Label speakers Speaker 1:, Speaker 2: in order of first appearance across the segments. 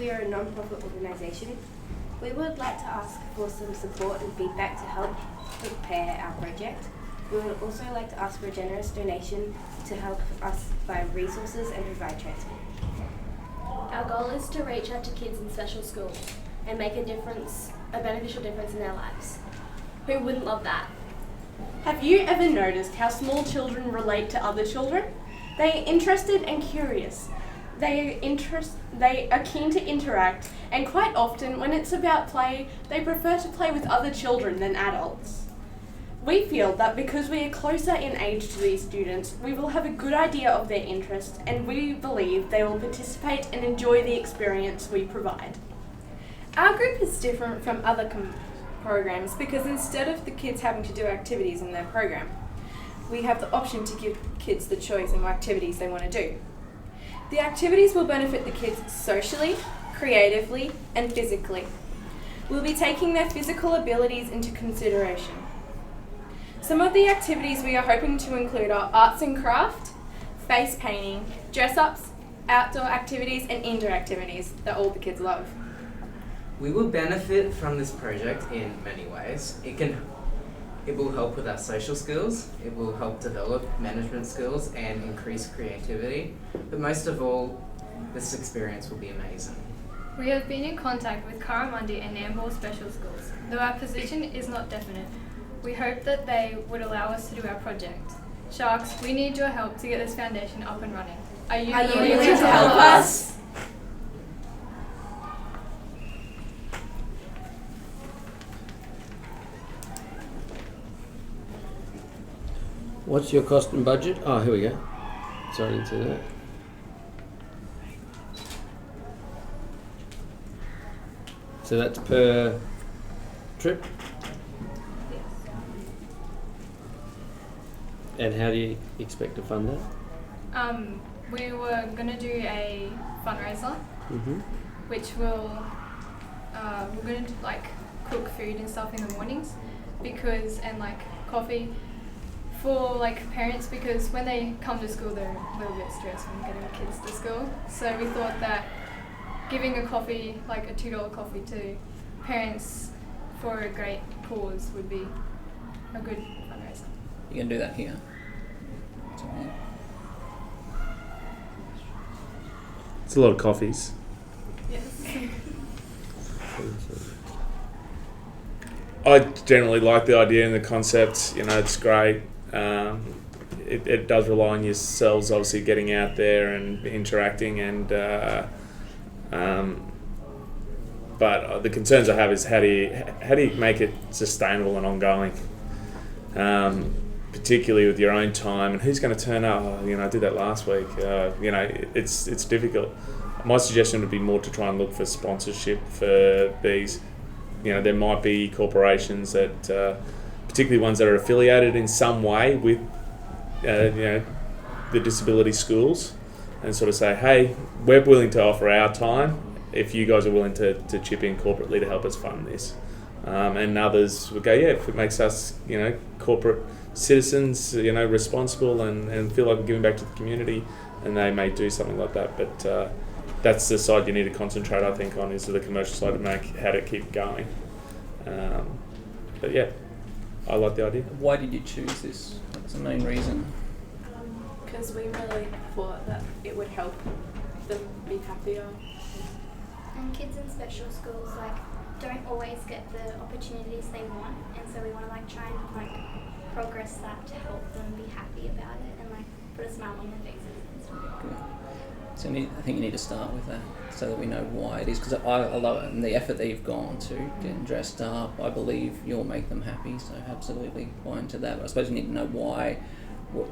Speaker 1: we are a non-profit organisation. We would like to ask for some support and feedback to help prepare our project. We would also like to ask for a generous donation to help us buy resources and provide transport.
Speaker 2: Our goal is to reach out to kids in special schools and make a beneficial difference in their lives. Who wouldn't love that?
Speaker 3: Have you ever noticed how small children relate to other children? They are interested and curious. They are keen to interact, and quite often when it's about play, they prefer to play with other children than adults. We feel that because we are closer in age to these students, we will have a good idea of their interests, and we believe they will participate and enjoy the experience we provide.
Speaker 4: Our group is different from other programs because instead of the kids having to do activities in their program, we have the option to give kids the choice in what activities they want to do. The activities will benefit the kids socially, creatively, and physically. We'll be taking their physical abilities into consideration. Some of the activities we are hoping to include are arts and craft, face painting, dress-ups, outdoor activities, and indoor activities that all the kids love.
Speaker 5: We will benefit from this project in many ways. It will help with our social skills, it will help develop management skills and increase creativity, but most of all, this experience will be amazing.
Speaker 6: We have been in contact with Currimundi and Nambour Special Schools. Though our position is not definite, we hope that they would allow us to do our project. Sharks, we need your help to get this foundation up and running. Are you willing
Speaker 3: to help us?
Speaker 7: What's your cost and budget? Oh, here we go. Sorry, I didn't see that. So that's per trip?
Speaker 2: Yes.
Speaker 7: And how do you expect to fund that?
Speaker 6: We were going to do a fundraiser,
Speaker 7: Mm-hmm.
Speaker 6: which we're going to cook food and stuff in the mornings and coffee for parents, because when they come to school they're a little bit stressed when getting the kids to school. So we thought that giving a coffee, a $2 coffee to parents for a great cause would be a good fundraiser.
Speaker 8: You can do that here.
Speaker 9: It's a lot of coffees.
Speaker 6: Yes.
Speaker 9: I generally like the idea and the concept. It's great. It does rely on yourselves, obviously, getting out there and interacting, but the concerns I have is how do you make it sustainable and ongoing, particularly with your own time, and who's going to turn up? I did that last week. It's difficult. My suggestion would be more to try and look for sponsorship for these. There might be corporations that, particularly ones that are affiliated in some way with, the disability schools, and sort of say, hey, we're willing to offer our time if you guys are willing to chip in corporately to help us fund this. And others would go, yeah, if it makes us, corporate citizens, responsible and feel like we're giving back to the community, and they may do something like that. But that's the side you need to concentrate, I think, on, is the commercial side, to make how to keep going. But yeah, I like the idea.
Speaker 8: Why did you choose this? What's the main reason?
Speaker 3: Because we really thought that it would help them be happier.
Speaker 10: And kids in special schools don't always get the opportunities they want, and so we want to try and progress that to help them be happy about it and put a smile on their faces and stuff.
Speaker 8: Good. So I think you need to start with that so that we know why it is, because I love it, and the effort that you've gone to getting dressed up, I believe you'll make them happy, so absolutely buy into that. But I suppose you need to know why.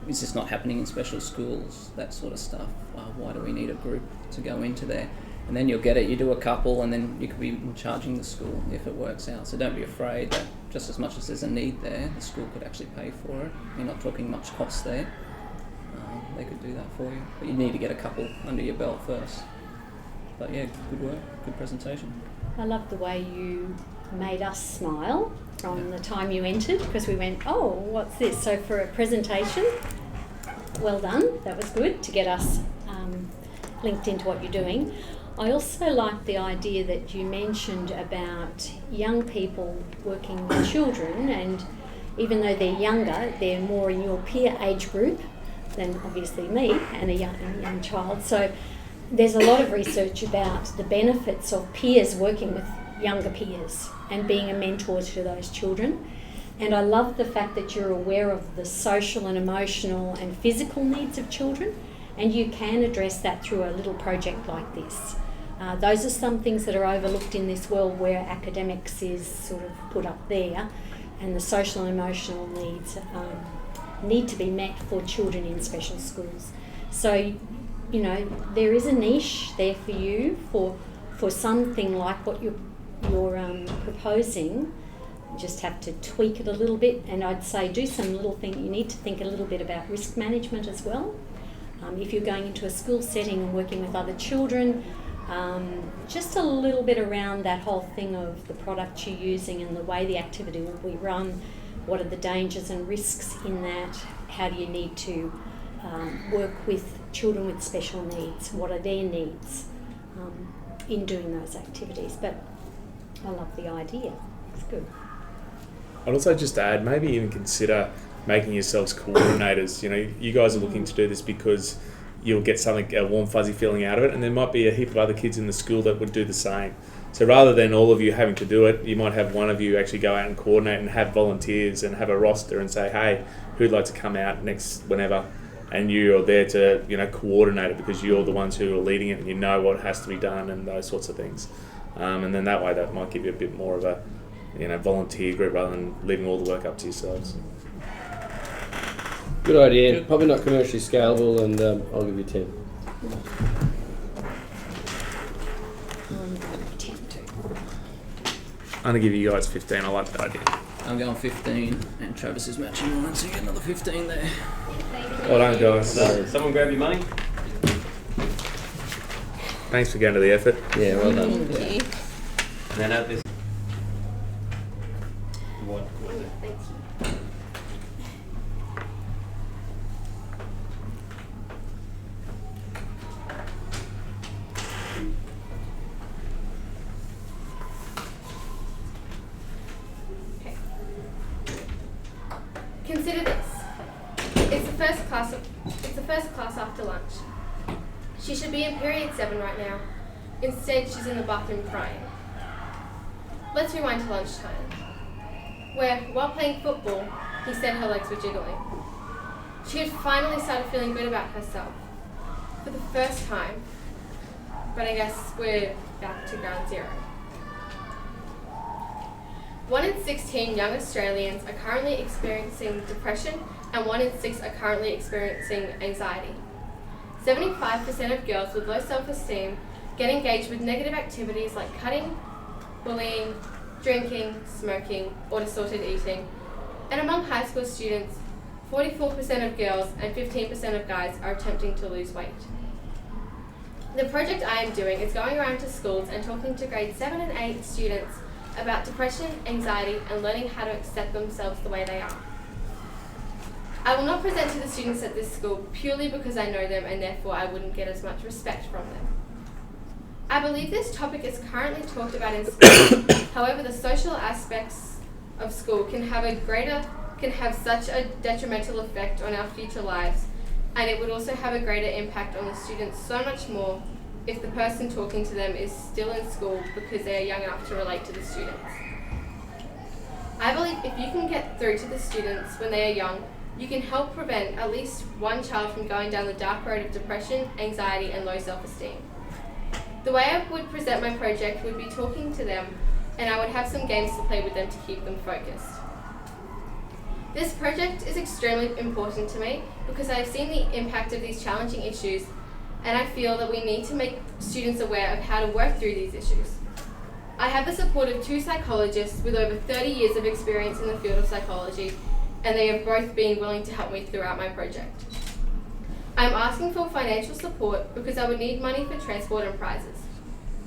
Speaker 8: Is this not happening in special schools, that sort of stuff? Why do we need a group to go into there? And then you'll get it, you do a couple, and then you could be charging the school if it works out. So don't be afraid that just as much as there's a need there, the school could actually pay for it. You're not talking much cost there. They could do that for you. But you need to get a couple under your belt first. But yeah, good work, good presentation.
Speaker 11: I love the way you made us smile from the time you entered, because we went, oh, what's this? So for a presentation, well done. That was good to get us linked into what you're doing. I also like the idea that you mentioned about young people working with children, and even though they're younger, they're more in your peer age group than obviously me and a young child. So there's a lot of research about the benefits of peers working with younger peers and being a mentor to those children. And I love the fact that you're aware of the social and emotional and physical needs of children, and you can address that through a little project like this. Those are some things that are overlooked in this world where academics is sort of put up there, and the social and emotional needs need to be met for children in special schools. So, you know, there is a niche there for you for something like what you're proposing. You just have to tweak it a little bit, and I'd say do some little thing. You need to think a little bit about risk management as well. If you're going into a school setting and working with other children, just a little bit around that whole thing of the product you're using and the way the activity will be run. What are the dangers and risks in that? How do you need to work with children with special needs? What are their needs in doing those activities? But I love the idea. It's good.
Speaker 9: I'd also just add, maybe even consider making yourselves coordinators. You know, you guys are looking to do this because you'll get something, a warm fuzzy feeling out of it, and there might be a heap of other kids in the school that would do the same. So rather than all of you having to do it, you might have one of you actually go out and coordinate and have volunteers and have a roster and say, hey, who'd like to come out next whenever? And you're there to, you know, coordinate it because you're the ones who are leading it and you know what has to be done and those sorts of things. And then that way that might give you a bit more of a, you know, volunteer group rather than leaving all the work up to yourselves.
Speaker 7: Good idea. Probably not commercially scalable, and I'll give you 10.
Speaker 11: 10 too.
Speaker 9: I'm going to give you guys 15. I like that idea.
Speaker 8: I'm going 15, and Travis is matching mine, so you get another 15 there.
Speaker 9: Well done, guys.
Speaker 12: So, someone grab your money.
Speaker 9: Thanks for going to the effort.
Speaker 7: Yeah, well done.
Speaker 12: And then add this. What?
Speaker 1: Thank you.
Speaker 2: Consider this. It's the first class after lunch. She should be in period 7 right now. Instead, she's in the bathroom crying. Let's rewind to lunchtime, where, while playing football, he said her legs were jiggling. She had finally started feeling good about herself, for the first time, but I guess we're back to ground zero. 1 in 16 young Australians are currently experiencing depression, and 1 in 6 are currently experiencing anxiety. 75% of girls with low self-esteem get engaged with negative activities like cutting, bullying, drinking, smoking, or disordered eating. And among high school students, 44% of girls and 15% of guys are attempting to lose weight. The project I am doing is going around to schools and talking to grade 7 and 8 students about depression, anxiety, and learning how to accept themselves the way they are. I will not present to the students at this school purely because I know them and therefore I wouldn't get as much respect from them. I believe this topic is currently talked about in school. However, the social aspects of school can have such a detrimental effect on our future lives, and it would also have a greater impact on the students so much more if the person talking to them is still in school because they are young enough to relate to the students. I believe if you can get through to the students when they are young, you can help prevent at least one child from going down the dark road of depression, anxiety, and low self-esteem. The way I would present my project would be talking to them, and I would have some games to play with them to keep them focused. This project is extremely important to me because I have seen the impact of these challenging issues, and I feel that we need to make students aware of how to work through these issues. I have the support of 2 psychologists with over 30 years of experience in the field of psychology, and they have both been willing to help me throughout my project. I'm asking for financial support because I would need money for transport and prizes.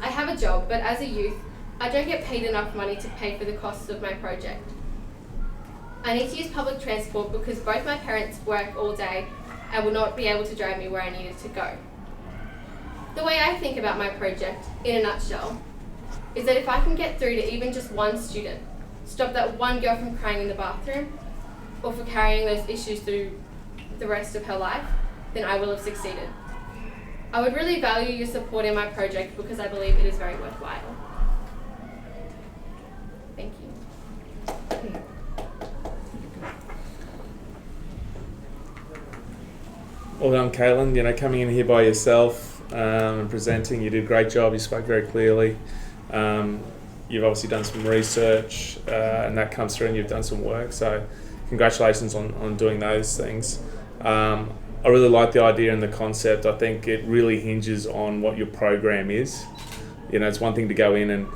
Speaker 2: I have a job, but as a youth, I don't get paid enough money to pay for the costs of my project. I need to use public transport because both my parents work all day and would not be able to drive me where I needed to go. The way I think about my project, in a nutshell, is that if I can get through to even just one student, stop that one girl from crying in the bathroom, or for carrying those issues through the rest of her life, then I will have succeeded. I would really value your support in my project because I believe it is very worthwhile. Thank you.
Speaker 9: Well done, Caitlin. You know, coming in here by yourself and presenting, you did a great job. You spoke very clearly. You've obviously done some research, and that comes through, and you've done some work. So, congratulations on doing those things. I really like the idea and the concept. I think it really hinges on what your program is. You know, it's one thing to go in and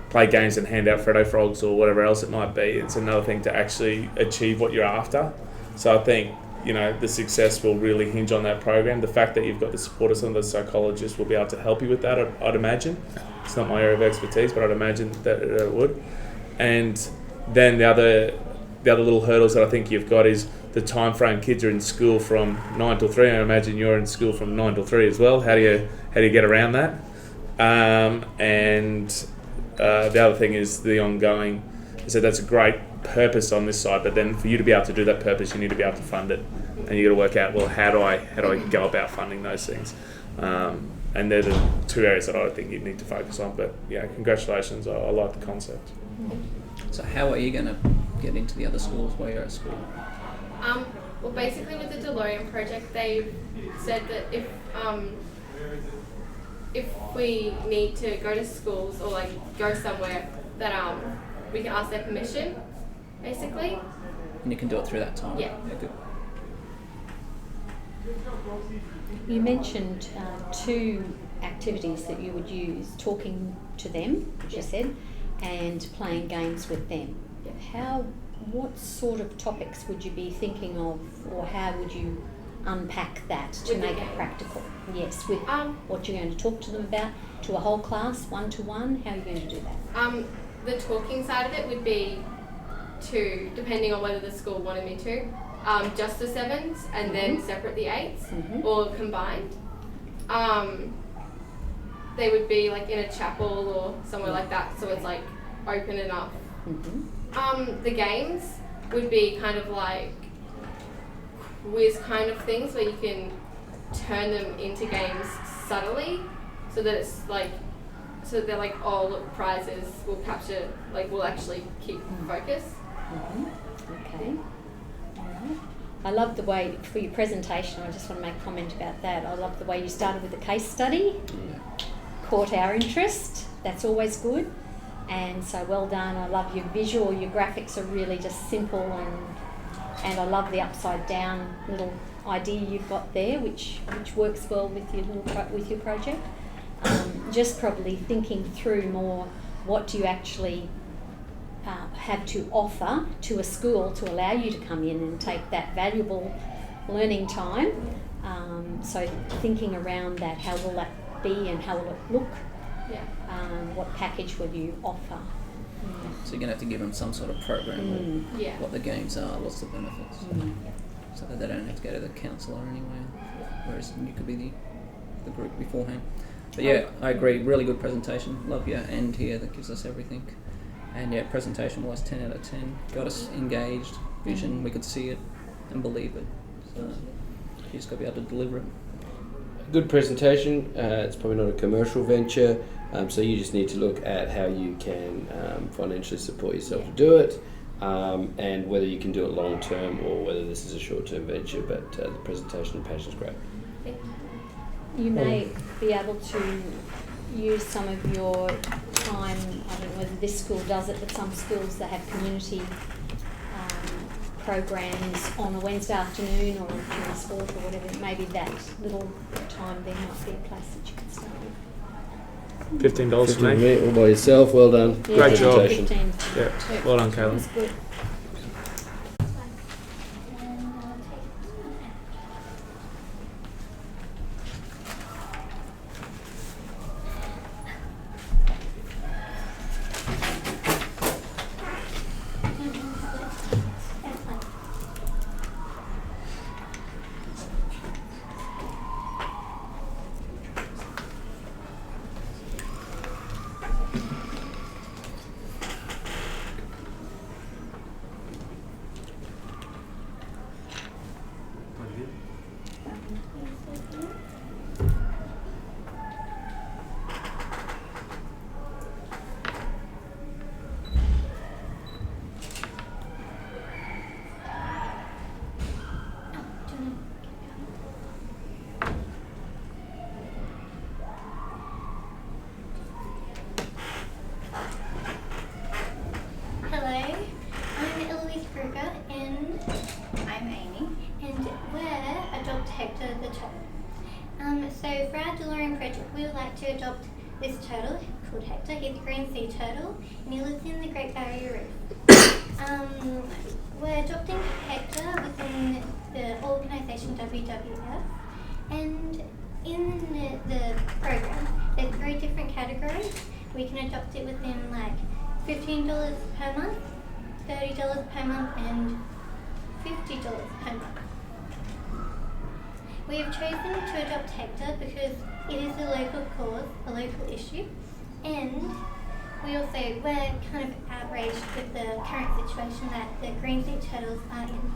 Speaker 9: play games and hand out Freddo Frogs or whatever else it might be. It's another thing to actually achieve what you're after. So I think, you know, the success will really hinge on that program. The fact that you've got the support of some of the psychologists will be able to help you with that, I'd imagine. It's not my area of expertise, but I'd imagine that it would. And then the other little hurdles that I think you've got is the time frame. Kids are in school from 9 till 3, and I imagine you're in school from 9 till 3 as well. How do you get around that? The other thing is the ongoing. So that's a great purpose on this side, but then for you to be able to do that purpose, you need to be able to fund it, and you got to work out, well, how do I go about funding those things? And they're the two areas that I think you need to focus on. But yeah, congratulations. I like the concept.
Speaker 8: So how are you going to get into the other schools while you're at school?
Speaker 2: Well, basically with the DeloreanProject, they said that if we need to go to schools or like go somewhere, that we can ask their permission, basically.
Speaker 8: And you can do it through that time?
Speaker 2: Yeah.
Speaker 8: Good.
Speaker 11: You mentioned 2 activities that you would use: talking to them, which you said, and playing games with them. What sort of topics would you be thinking of, or how would you unpack that to
Speaker 2: With
Speaker 11: make
Speaker 2: the
Speaker 11: it
Speaker 2: games.
Speaker 11: practical? Yes, with what you're going to talk to them about, to a whole class, 1-to-1, how are you going to do that?
Speaker 2: The talking side of it would be to, depending on whether the school wanted me to, just the 7s and then separate the 8s, or combined. They would be like in a chapel or somewhere like that, so it's like open enough. The games would be kind of like quiz kind of things where you can turn them into games subtly, so that it's like, so they're like, oh look, prizes will capture, like will actually keep focus.
Speaker 11: Okay. Alright. I love the way, for your presentation, I just want to make a comment about that. I love the way you started with a case study, caught our interest. That's always good. And so well done. I love your visual, your graphics are really just simple, and I love the upside down little idea you've got there, which works well with your with your project. Just probably thinking through more, what do you actually have to offer to a school to allow you to come in and take that valuable learning time. So thinking around that, how will that be and how will it look? What package will you offer?
Speaker 8: So you're going to have to give them some sort of program, what the games are, what's the benefits, so that they don't have to go to the counsellor anyway, whereas you could be the group beforehand. But yeah, I agree, really good presentation. Love your end here, that gives us everything. And yeah, presentation was 10 out of 10. Got us engaged, vision, we could see it and believe it. So you just got to be able to deliver it.
Speaker 13: Good presentation. It's probably not a commercial venture, so you just need to look at how you can financially support yourself to do it, and whether you can do it long term or whether this is a short term venture. But the presentation and passion is great.
Speaker 11: You may be able to use some of your time, I don't know whether this school does it, but some schools that have community programs on a Wednesday afternoon or during sport or whatever, maybe that little time there might be a place that you can start with.
Speaker 9: $15 for me.
Speaker 13: All by yourself, well done.
Speaker 11: Yeah,
Speaker 9: Great job.
Speaker 11: 15.
Speaker 9: Yeah, well done, Caleb.
Speaker 11: That's good.
Speaker 10: project, we would like to adopt this turtle called Hector. He's a green sea turtle and he lives in the Great Barrier Reef. We're adopting Hector within the organisation WWF, and in the program there's 3 different categories. We can adopt it within like $15 per month, $30 per month and $50 per month. We have chosen to adopt Hector because it is a local cause, a local issue, and we're kind of outraged with the current situation that the green sea turtles are in.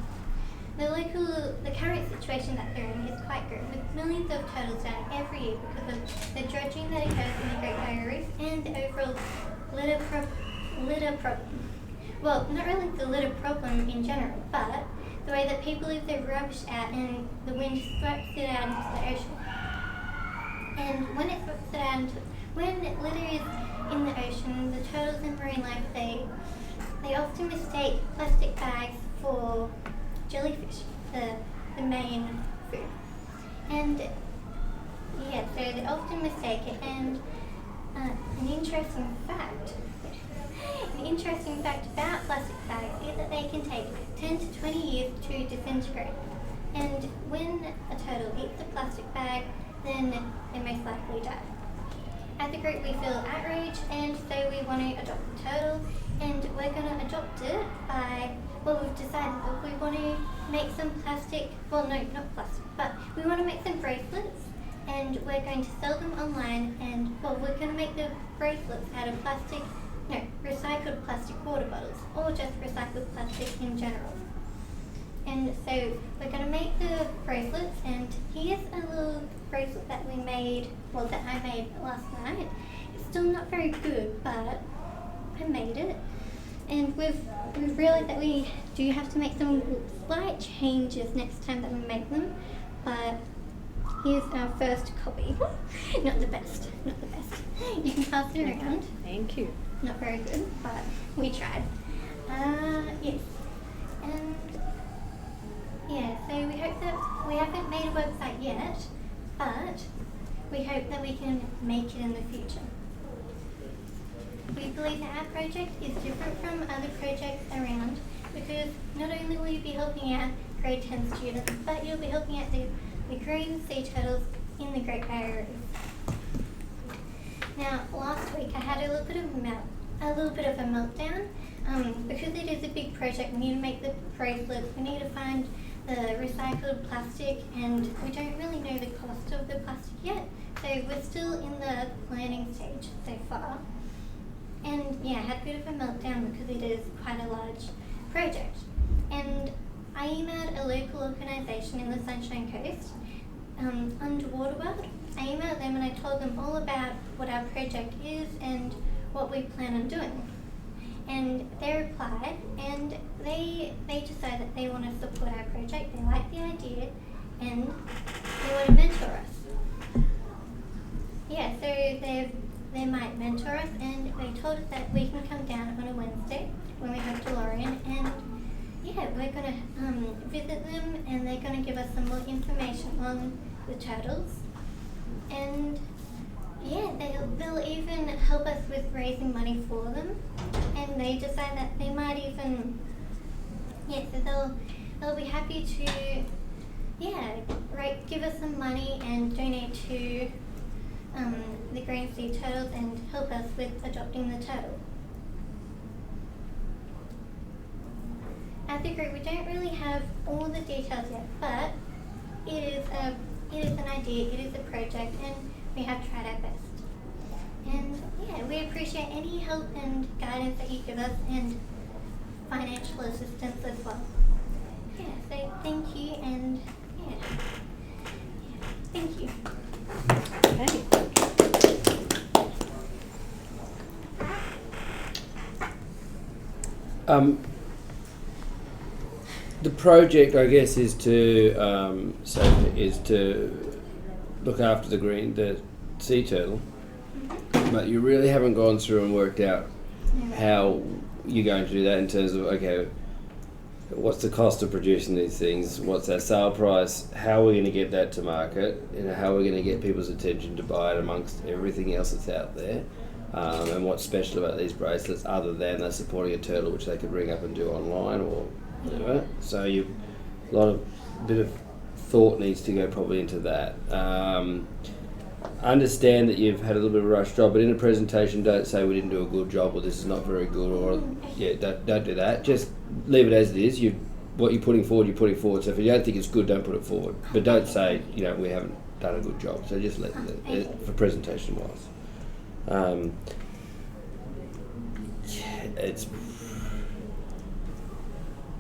Speaker 10: The current situation that they're in is quite grim, with millions of turtles dying every year because of the dredging that occurs in the Great Barrier Reef and the overall litter problem. Well, not really the litter problem in general, but the way that people leave their rubbish out and the wind sweeps it out into the ocean. And when it sweeps it out, when litter is in the ocean, the turtles and marine life, they often mistake plastic bags for jellyfish, the main food. And yeah, so they often mistake it. And an interesting fact about plastic bags is that they can take 10 to 20 years to disintegrate. And when a turtle eats a plastic bag, then they most likely die. As a group, we feel outraged, and so we want to adopt the turtle, and we're going to adopt it by, we've decided that we want to make some plastic, not plastic, but we want to make some bracelets, and we're going to sell them online, and we're going to make the bracelets out of recycled plastic water bottles, or just recycled plastic in general. And so we're going to make the bracelets, and here's a little bracelet that I made last night. It's still not very good, but I made it. And we've realized that we do have to make some slight changes next time that we make them, but here's our first copy. Not the best. You can pass it around.
Speaker 11: Thank you.
Speaker 10: Not very good, but we tried. Yes. And yeah, so we hope that we haven't made a website yet, but we hope that we can make it in the future. We believe that our project is different from other projects around because not only will you be helping out grade 10 students, but you'll be helping out the green sea turtles in the Great Barrier Reef. Now, last week I had a little bit of a meltdown. Because it is a big project, we need to make the bracelets, we need to find the recycled plastic, and we don't really know the cost of the plastic yet, so we're still in the planning stage so far. And yeah, I had a bit of a meltdown because it is quite a large project. And I emailed a local organisation in the Sunshine Coast, Underwater World. I emailed them and I told them all about what our project is and what we plan on doing. And they replied, and they decided that they want to support our project, they like the idea, and they want to mentor us. Yeah, so they might mentor us, and they told us that we can come down on a Wednesday when we have DeLorean, and yeah, we're going to visit them, and they're going to give us some more information on the turtles. And yeah, they'll even help us with raising money for them, and they decide that they might even, so they'll be happy to, give us some money and donate to the green sea turtles and help us with adopting the turtle. As a group, we don't really have all the details yet, but it is an idea, it is a project, and we have tried our best. And yeah, we appreciate any help and guidance that you give us, and financial assistance as well. Yeah, so thank you, and thank you.
Speaker 11: Okay.
Speaker 13: The project, I guess, is to look after the sea turtle, but you really haven't gone through and worked out how you're going to do that in terms of, okay, what's the cost of producing these things? What's our sale price? How are we going to get that to market? How are we going to get people's attention to buy it amongst everything else that's out there? And what's special about these bracelets other than they're supporting a turtle, which they could ring up and do online or whatever. So bit of thought needs to go probably into that. Understand that you've had a little bit of a rush job, but in a presentation, don't say we didn't do a good job or this is not very good, or don't do that. Just leave it as it is. What you're putting forward, you're putting forward. So if you don't think it's good, don't put it forward. But don't say we haven't done a good job. So just let it for presentation wise.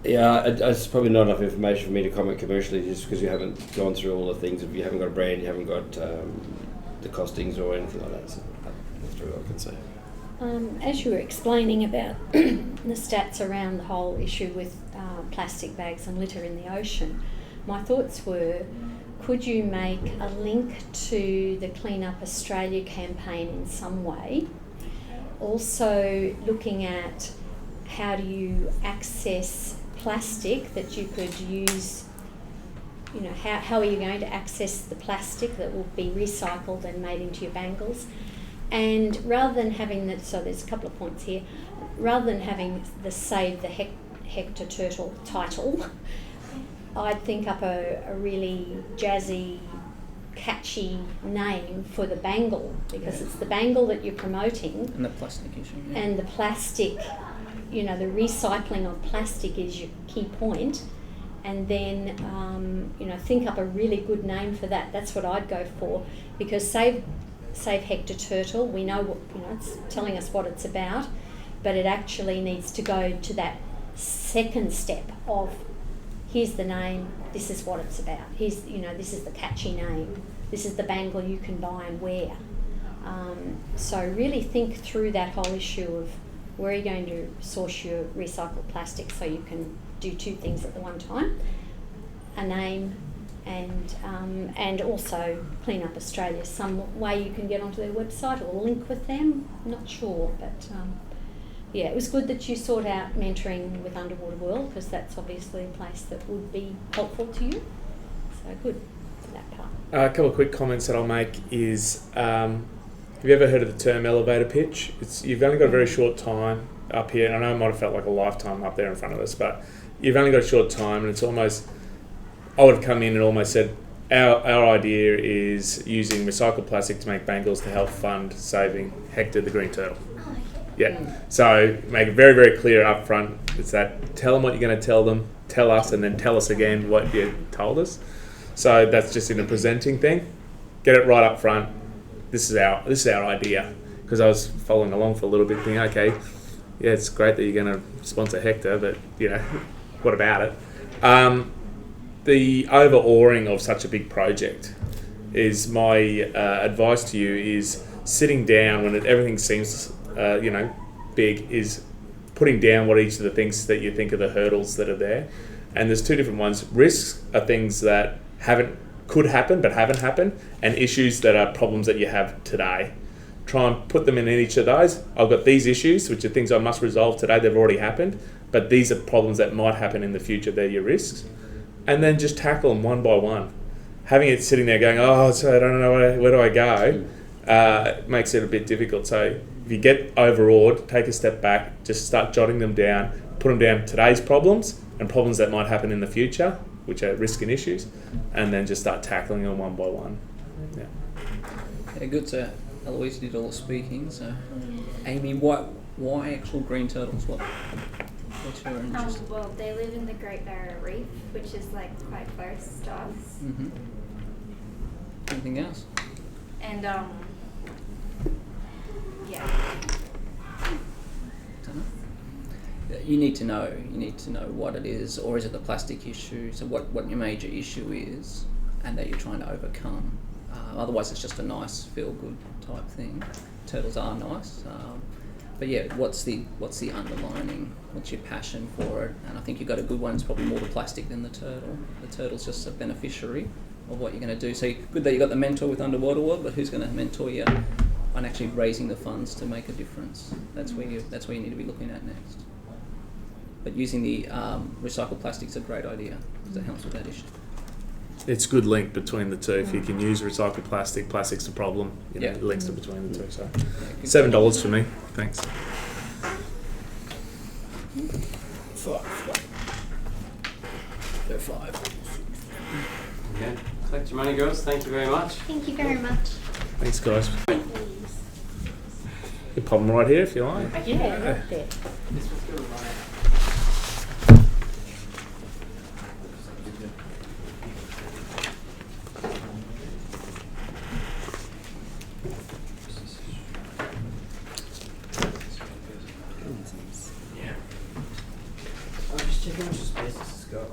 Speaker 13: It's probably not enough information for me to comment commercially, just because you haven't gone through all the things. If you haven't got a brand, you haven't got the costings or anything like that. So that's really all I can say.
Speaker 11: As you were explaining about the stats around the whole issue with plastic bags and litter in the ocean, my thoughts were, could you make a link to the Clean Up Australia campaign in some way? Also looking at how do you access plastic that you could use, how are you going to access the plastic that will be recycled and made into your bangles? And rather than having that, so there's a couple of points here, rather than having the Save the Hector Turtle title, I'd think up a really jazzy, catchy name for the bangle, because it's the bangle that you're promoting.
Speaker 8: And the plastic issue. Yeah.
Speaker 11: And the plastic, the recycling of plastic is your key point. And then, think up a really good name for that. That's what I'd go for, because Save Hector Turtle, we know what, it's telling us what it's about, but it actually needs to go to that second step of, here's the name, this is what it's about. Here's, this is the catchy name. This is the bangle you can buy and wear. So really think through that whole issue of where are you going to source your recycled plastic so you can do two things at the one time. A name and also Clean Up Australia. Some way you can get onto their website or link with them. I'm not sure, but it was good that you sought out mentoring with Underwater World, because that's obviously a place that would be helpful to you. So good for that part.
Speaker 9: A couple of quick comments that I'll make is, have you ever heard of the term elevator pitch? You've only got a very short time up here, and I know it might have felt like a lifetime up there in front of us, but you've only got a short time, and it's almost, I would have come in and almost said, our idea is using recycled plastic to make bangles to help fund saving Hector the green turtle. Yeah, so make it very, very clear up front. It's that, tell them what you're going to tell them, tell us, and then tell us again what you told us. So that's just in a presenting thing. Get it right up front. This is our idea. Because I was following along for a little bit, thinking, okay, yeah, it's great that you're going to sponsor Hector, but what about it? The over-awing of such a big project is my advice to you is sitting down when everything seems big, is putting down what each of the things that you think are the hurdles that are there. And there's two different ones. Risks are things that could happen but haven't happened, and issues that are problems that you have today. Try and put them in each of those. I've got these issues, which are things I must resolve today. They've already happened, but these are problems that might happen in the future. They're your risks. And then just tackle them one by one. Having it sitting there going, so I don't know where do I go, makes it a bit difficult. So if you get overawed, take a step back, just start jotting them down, put them down today's problems and problems that might happen in the future, which are risk and issues, and then just start tackling them one by one.
Speaker 8: Yeah, good. So Eloise did all the speaking. So Amy, why actual green turtles? What's your interest?
Speaker 10: Well, they live in the Great Barrier Reef, which is quite close to us.
Speaker 8: Mm-hmm. Anything else?
Speaker 10: And
Speaker 8: You need to know. You need to know what it is, or is it the plastic issue? So what your major issue is, and that you're trying to overcome. Otherwise, it's just a nice feel-good type thing. Turtles are nice, but yeah, what's the underlining? What's your passion for it? And I think you've got a good one. It's probably more the plastic than the turtle. The turtle's just a beneficiary of what you're going to do. So good that you got the mentor with Underwater World, but who's going to mentor you on actually raising the funds to make a difference? That's where you need to be looking at next. But using the recycled plastic is a great idea because it helps with that issue.
Speaker 9: It's a good link between the two. If you can use recycled plastic, plastic's the problem. You know,
Speaker 8: Yeah.
Speaker 9: it links it between the two. So $7 for me. Thanks.
Speaker 8: Go 5.
Speaker 12: Okay. Collect your money, girls. Thank you very much.
Speaker 10: Thank you very much.
Speaker 9: Thanks, guys. You pop them right here if you like.
Speaker 11: Yeah, right there.
Speaker 5: This one's gonna run out. Yeah. I'm just checking how much space this has got.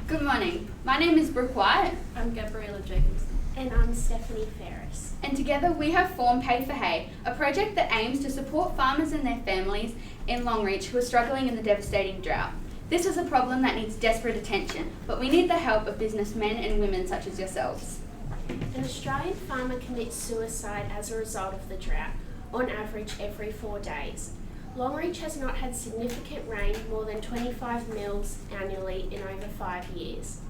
Speaker 14: Good morning. My name is Brooke White.
Speaker 15: I'm Gabriella Jacobson.
Speaker 16: And I'm Stephanie Ferris.
Speaker 14: And together we have formed Pay for Hay, a project that aims to support farmers and their families in Longreach who are struggling in the devastating drought. This is a problem that needs desperate attention, but we need the help of businessmen and women such as yourselves.
Speaker 16: An Australian farmer commits suicide as a result of the drought, on average every 4 days. Longreach has not had significant rain more than 25 mils annually in over 5 years.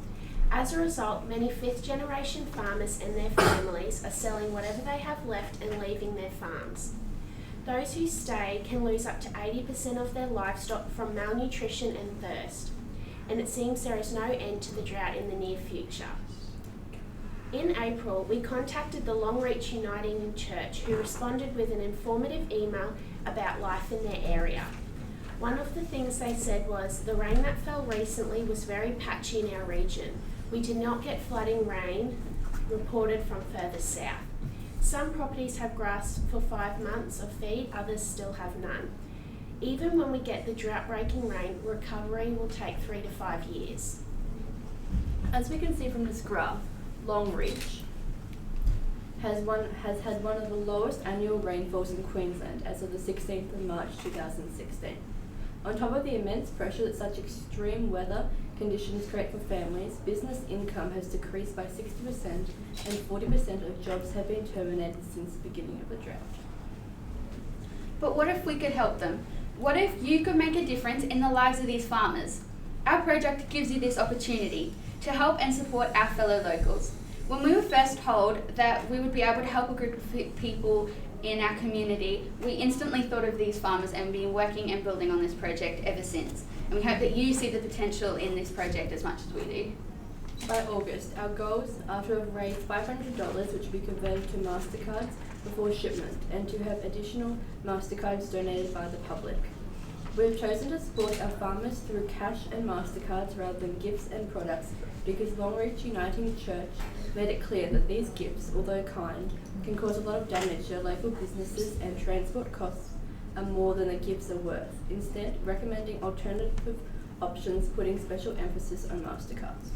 Speaker 16: As a result, many fifth-generation farmers and their families are selling whatever they have left and leaving their farms. Those who stay can lose up to 80% of their livestock from malnutrition and thirst, and it seems there is no end to the drought in the near future. In April, we contacted the Longreach Uniting Church, who responded with an informative email about life in their area. One of the things they said was, the rain that fell recently was very patchy in our region. We did not get flooding rain reported from further south. Some properties have grass for 5 months of feed, others still have none. Even when we get the drought-breaking rain, recovery will take 3 to 5 years.
Speaker 15: As we can see from this graph, Longreach has had one of the lowest annual rainfalls in Queensland as of the 16th of March 2016. On top of the immense pressure that such extreme weather conditions create for families, business income has decreased by 60% and 40% of jobs have been terminated since the beginning of the drought.
Speaker 14: But what if we could help them? What if you could make a difference in the lives of these farmers? Our project gives you this opportunity to help and support our fellow locals. When we were first told that we would be able to help a group of people in our community, we instantly thought of these farmers and been working and building on this project ever since. And we hope that you see the potential in this project as much as we do.
Speaker 15: By August, our goals are to have raised $500 which will be converted to MasterCards before shipment and to have additional MasterCards donated by the public. We have chosen to support our farmers through cash and MasterCards rather than gifts and products because Longreach Uniting Church made it clear that these gifts, although kind, can cause a lot of damage to local businesses and transport costs are more than the gifts are worth, instead recommending alternative options putting special emphasis on MasterCards.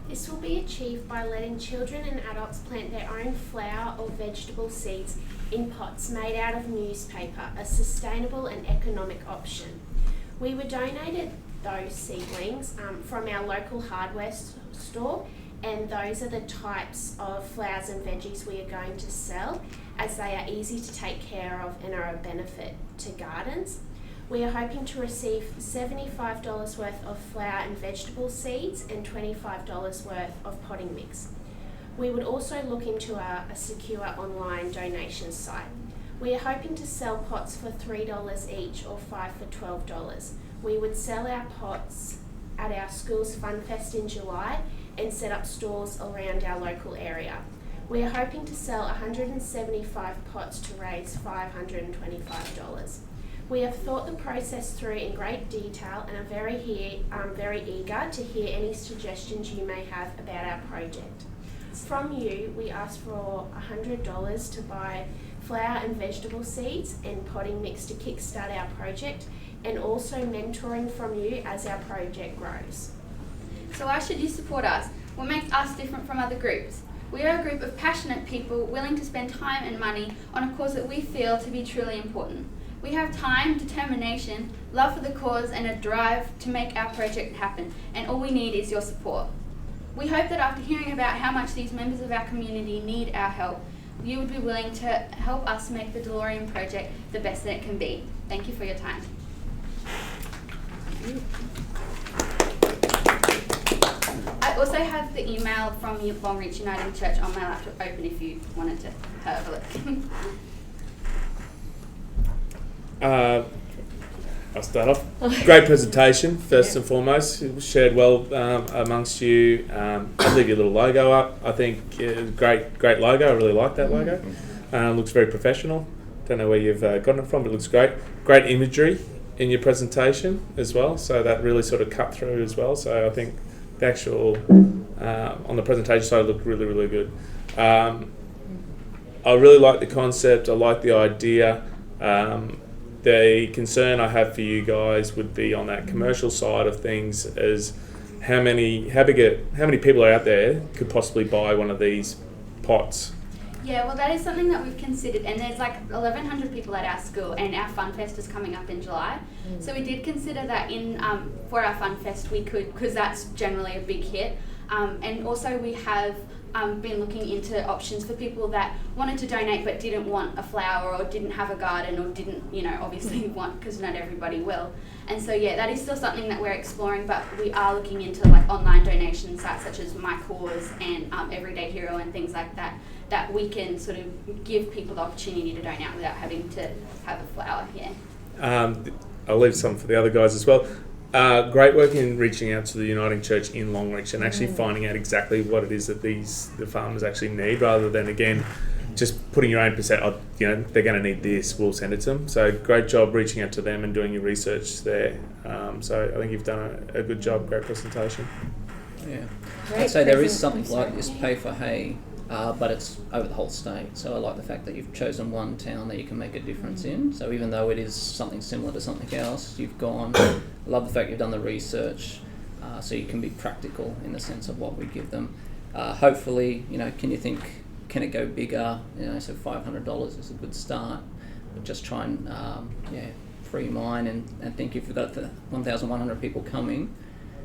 Speaker 16: This will be achieved by letting children and adults plant their own flower or vegetable seeds in pots made out of newspaper, a sustainable and economic option. We were donated those seedlings from our local hardware store, and those are the types of flowers and veggies we are going to sell, as they are easy to take care of and are a benefit to gardens. We are hoping to receive $75 worth of flower and vegetable seeds and $25 worth of potting mix. We would also look into a secure online donation site. We are hoping to sell pots for $3 each or 5 for $12. We would sell our pots at our school's Fun Fest in July and set up stores around our local area. We are hoping to sell 175 pots to raise $525. We have thought the process through in great detail and are very eager to hear any suggestions you may have about our project. From you, we ask for $100 to buy flower and vegetable seeds and potting mix to kickstart our project, and also mentoring from you as our project grows.
Speaker 14: So why should you support us? What makes us different from other groups? We are a group of passionate people willing to spend time and money on a cause that we feel to be truly important. We have time, determination, love for the cause, and a drive to make our project happen, and all we need is your support. We hope that after hearing about how much these members of our community need our help, you would be willing to help us make the DeLorean Project the best that it can be. Thank you for your time. I also have the email from Longreach Uniting Church on my laptop open if you wanted to have a look.
Speaker 9: I'll start off. Great presentation, first and foremost. It was shared well amongst you. I'll leave your little logo up. I think great logo. I really like that logo. Looks very professional. Don't know where you've gotten it from, but it looks great. Great imagery in your presentation as well, so that really sort of cut through as well. So I think the actual, on the presentation side, looked really, really good. I really like the concept. I like the idea. The concern I have for you guys would be on that commercial side of things is how many people are out there could possibly buy one of these pots?
Speaker 14: Yeah, well, that is something that we've considered, and there's like 1,100 people at our school, and our Fun Fest is coming up in July. So we did consider that in for our Fun Fest we could, because that's generally a big hit, and also we have been looking into options for people that wanted to donate but didn't want a flower or didn't have a garden or didn't, obviously want, because not everybody will. And so yeah, that is still something that we're exploring, but we are looking into like online donation sites such as My Cause and Everyday Hero and things like that, that we can sort of give people the opportunity to donate without having to have a flower. Yeah.
Speaker 9: I'll leave some for the other guys as well. Great work in reaching out to the Uniting Church in Longreach and actually finding out exactly what it is that the farmers actually need, rather than again just putting your own percent. They're going to need this, we'll send it to them. So great job reaching out to them and doing your research there. So I think you've done a good job. Great presentation.
Speaker 8: Yeah, I'd say there is something like this Pay for Hay, but it's over the whole state. So I like the fact that you've chosen one town that you can make a difference in. So even though it is something similar to something else, you've gone. I love the fact you've done the research, so you can be practical in the sense of what we give them. Hopefully, can it go bigger? So $500 is a good start. But just try and free mind and think if you've got the 1,100 people coming,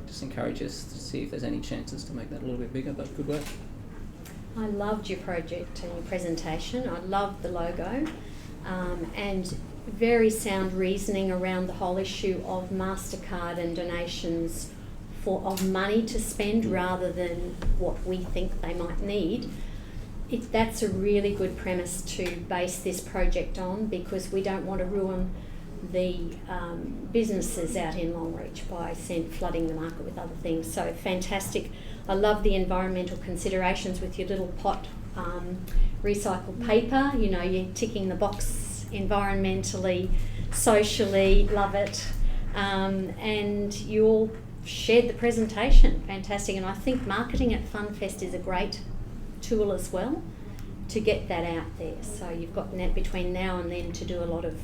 Speaker 8: just encourage us to see if there's any chances to make that a little bit bigger. But good work.
Speaker 11: I loved your project and your presentation. I loved the logo, and very sound reasoning around the whole issue of MasterCard and donations of money to spend rather than what we think they might need. That's a really good premise to base this project on, because we don't want to ruin the businesses out in Longreach by flooding the market with other things. So fantastic. I love the environmental considerations with your little pot recycled paper. You're ticking the box environmentally, socially, love it. And you all shared the presentation, fantastic. And I think marketing at FunFest is a great tool as well to get that out there. So you've got between now and then to do a lot of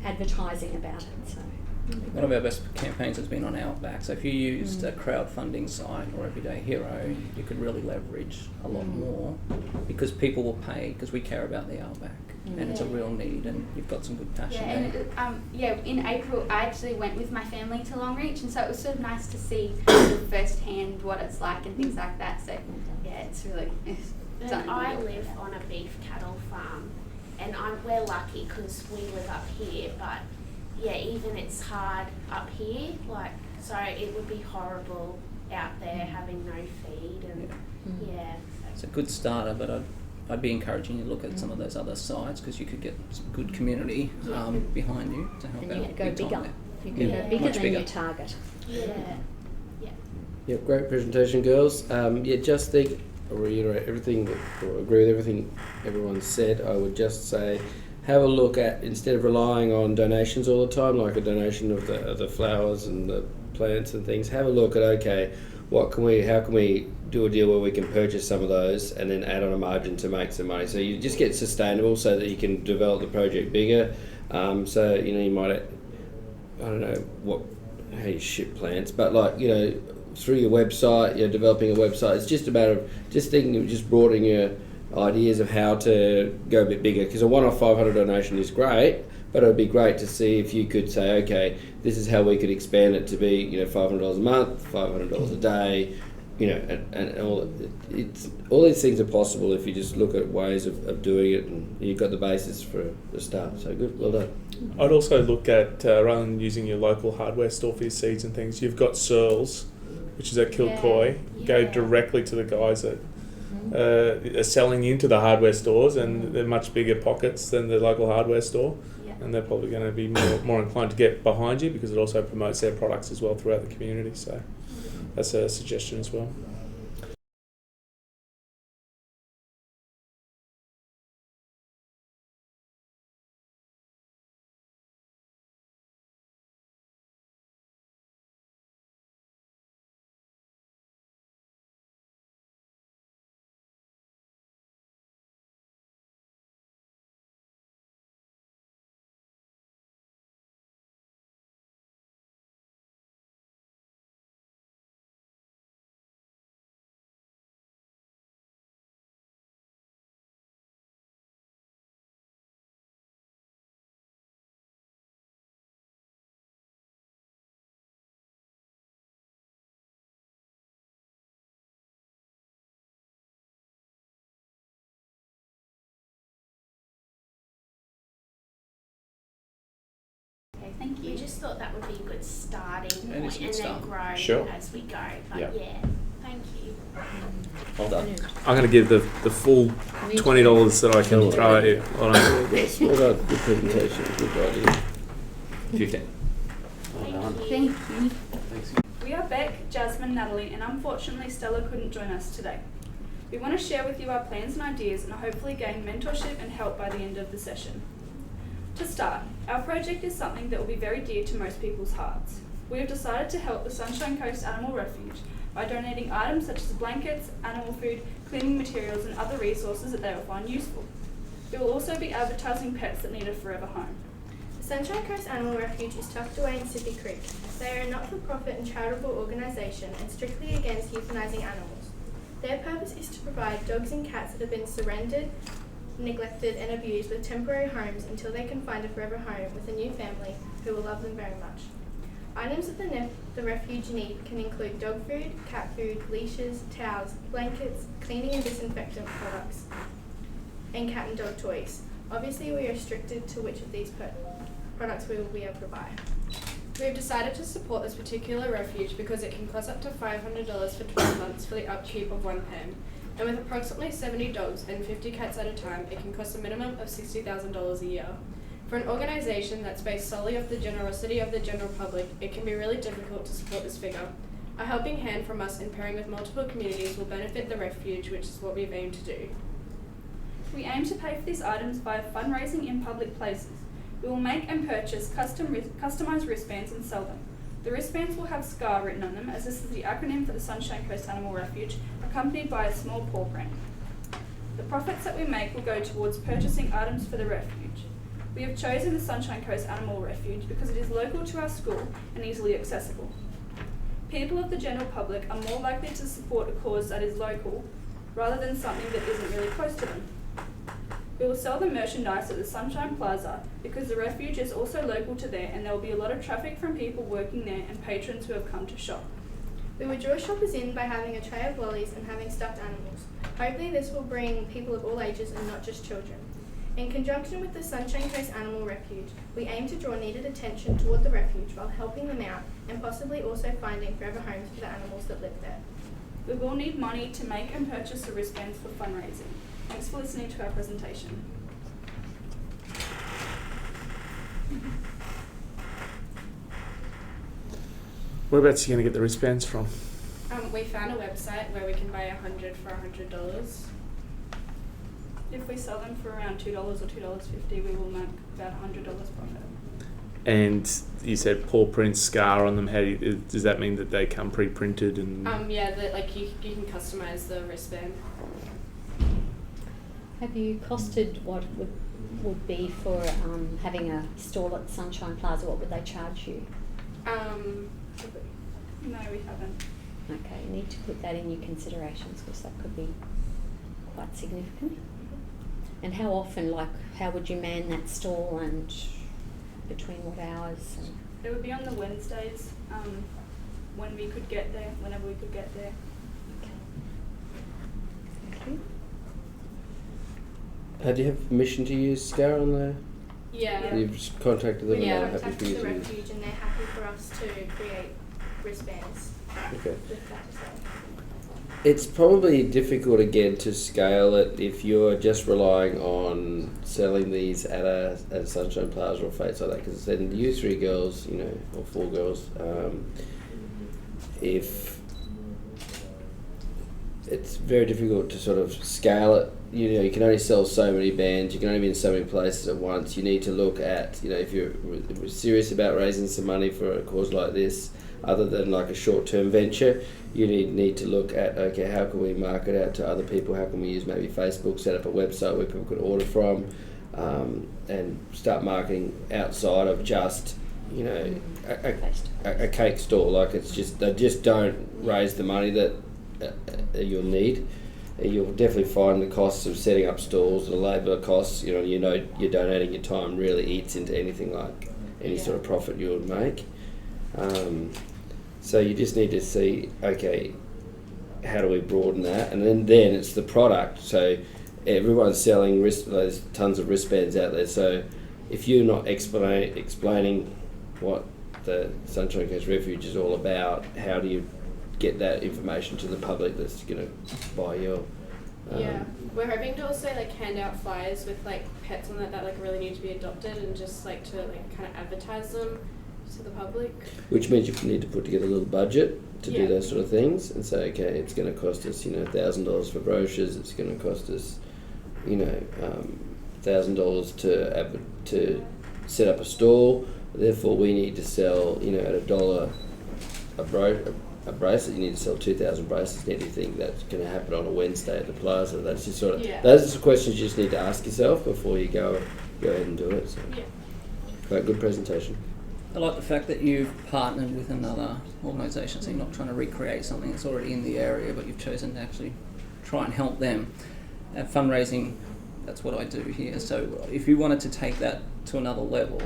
Speaker 11: advertising about it. So
Speaker 8: one of our best campaigns has been on Outback. So if you used a crowdfunding site or Everyday Hero, you could really leverage a lot more, because people will pay, because we care about the Outback and it's a real need, and you've got some good passion there.
Speaker 14: In April I actually went with my family to Longreach, and so it was sort of nice to see firsthand what it's like and things like that. So yeah, it's really something.
Speaker 16: I live on a beef cattle farm, and we're lucky because we live up here, but yeah, even it's hard up here, so it would be horrible out there having no feed, and
Speaker 8: It's a good starter, but I'd be encouraging you to look at some of those other sites, because you could get some good community behind you to help out.
Speaker 11: And you could go bigger. You could go bigger than your target.
Speaker 13: Yeah, great presentation, girls. Just think, reiterate everything, or agree with everything everyone said. I would just say, have a look at, instead of relying on donations all the time, like a donation of the flowers and the plants and things, have a look at, okay, how can we do a deal where we can purchase some of those and then add on a margin to make some money. So you just get sustainable so that you can develop the project bigger. So you might, I don't know how you ship plants, but through your website, you're developing a website. It's just a matter of just broadening your ideas of how to go a bit bigger, because a one-off $500 donation is great, but it would be great to see if you could say, okay, this is how we could expand it to be, $500 a month, $500 a day, and all these things are possible if you just look at ways of doing it, and you've got the basis for the start. So good, well done.
Speaker 9: I'd also look at, rather than using your local hardware store for your seeds and things, you've got Searles, which is at Kilcoy. Go directly to the guys that are selling into the hardware stores, and they're much bigger pockets than the local hardware store. And they're probably going to be more inclined to get behind you, because it also promotes their products as well throughout the community. So that's a suggestion as well.
Speaker 16: Thank you. We just thought that would be a good starting point, and then grow as we go. But thank you.
Speaker 13: Well done.
Speaker 9: I'm going to give the full $20 that I can throw at you.
Speaker 13: Well done. Good presentation. Good idea.
Speaker 12: 15.
Speaker 14: Thank you.
Speaker 12: Thanks.
Speaker 4: We are Beck, Jasmine, Natalie, and unfortunately Stella couldn't join us today. We want to share with you our plans and ideas, and hopefully gain mentorship and help by the end of the session. To start, our project is something that will be very dear to most people's hearts. We have decided to help the Sunshine Coast Animal Refuge by donating items such as blankets, animal food, cleaning materials, and other resources that they will find useful. We will also be advertising pets that need a forever home.
Speaker 2: The Sunshine Coast Animal Refuge is tucked away in Sippy Creek. They are a not-for-profit and charitable organisation and strictly against euthanising animals. Their purpose is to provide dogs and cats that have been surrendered, neglected and abused with temporary homes until they can find a forever home with a new family who will love them very much. Items that the refuge need can include dog food, cat food, leashes, towels, blankets, cleaning and disinfectant products, and cat and dog toys. Obviously, we are restricted to which of these products we will be able to buy.
Speaker 3: We have decided to support this particular refuge because it can cost up to $500 for 12 months for the upkeep of one pen. And with approximately 70 dogs and 50 cats at a time, it can cost a minimum of $60,000 a year. For an organisation that's based solely off the generosity of the general public, it can be really difficult to support this figure. A helping hand from us in pairing with multiple communities will benefit the refuge, which is what we've aimed to do.
Speaker 4: We aim to pay for these items via fundraising in public places. We will make and purchase customised wristbands and sell them. The wristbands will have SCAR written on them, as this is the acronym for the Sunshine Coast Animal Refuge, accompanied by a small paw print. The profits that we make will go towards purchasing items for the refuge. We have chosen the Sunshine Coast Animal Refuge because it is local to our school and easily accessible. People of the general public are more likely to support a cause that is local rather than something that isn't really close to them. We will sell the merchandise at the Sunshine Plaza because the refuge is also local to there, and there will be a lot of traffic from people working there and patrons who have come to shop.
Speaker 2: We will draw shoppers in by having a tray of lollies and having stuffed animals. Hopefully this will bring people of all ages and not just children. In conjunction with the Sunshine Coast Animal Refuge, we aim to draw needed attention toward the refuge while helping them out and possibly also finding forever homes for the animals that live there.
Speaker 4: We will need money to make and purchase the wristbands for fundraising. Thanks for listening to our presentation.
Speaker 9: Whereabouts are you going to get the wristbands from?
Speaker 3: We found a website where we can buy 100 for $100.
Speaker 4: If we sell them for around $2 or $2.50, we will make about $100 profit.
Speaker 9: And you said paw print SCAR on them. Does that mean that they come pre-printed? And
Speaker 3: You can customise the wristband.
Speaker 11: Have you costed what would be for having a stall at Sunshine Plaza? What would they charge you?
Speaker 4: No, we haven't.
Speaker 11: Okay, you need to put that in your considerations because that could be quite significant. And how often, like, how would you man that stall and between what hours? And
Speaker 17: It would be on the Wednesdays, when we could get there, whenever we could get there.
Speaker 11: thank you.
Speaker 13: Do you have permission to use SCAR on there?
Speaker 16: Yeah.
Speaker 13: You've just contacted them
Speaker 16: We
Speaker 13: and they're happy for
Speaker 16: contacted
Speaker 13: you
Speaker 16: the
Speaker 13: to use.
Speaker 16: refuge and they're happy for us to create wristbands
Speaker 13: Okay.
Speaker 16: with that as well.
Speaker 13: It's probably difficult again to scale it if you're just relying on selling these at a Sunshine Plaza or Fates like that, because then you 3 girls, you know, or 4 girls, if it's very difficult to sort of scale it. You know, you can only sell so many bands, you can only be in so many places at once. You need to look at, you know, if you're serious about raising some money for a cause like this, other than like a short-term venture, you need to look at, okay, how can we market out to other people? How can we use maybe Facebook, set up a website where people could order from, and start marketing outside of just, you know, a cake store. Like, it's just, they just don't raise the money that you'll need. You'll definitely find the costs of setting up stalls, the labour costs, you know, you're donating your time really eats into anything like any sort of profit you would make. So you just need to see, okay, how do we broaden that? And then it's the product. So everyone's selling there's tons of wristbands out there. So if you're not explaining what the Sunshine Coast Refuge is all about, how do you get that information to the public that's going to buy your...
Speaker 2: Yeah, we're hoping to also like hand out flyers with like pets on it that like really need to be adopted, and just like to like kind of advertise them to the public.
Speaker 13: Which means you need to put together a little budget to do those sort of things and say, okay, it's going to cost us, you know, $1,000 for brochures. It's going to cost us, you know, $1,000 to set up a stall. Therefore, we need to sell, you know, at $1 a bracelet. You need to sell 2,000 bracelets. Anything that's going to happen on a Wednesday at the plaza. That's just sort of those are the questions you just need to ask yourself before you go ahead and do it. So, quite good presentation.
Speaker 8: I like the fact that you've partnered with another organisation, so you're not trying to recreate something that's already in the area, but you've chosen to actually try and help them. Fundraising, that's what I do here. So if you wanted to take that to another level,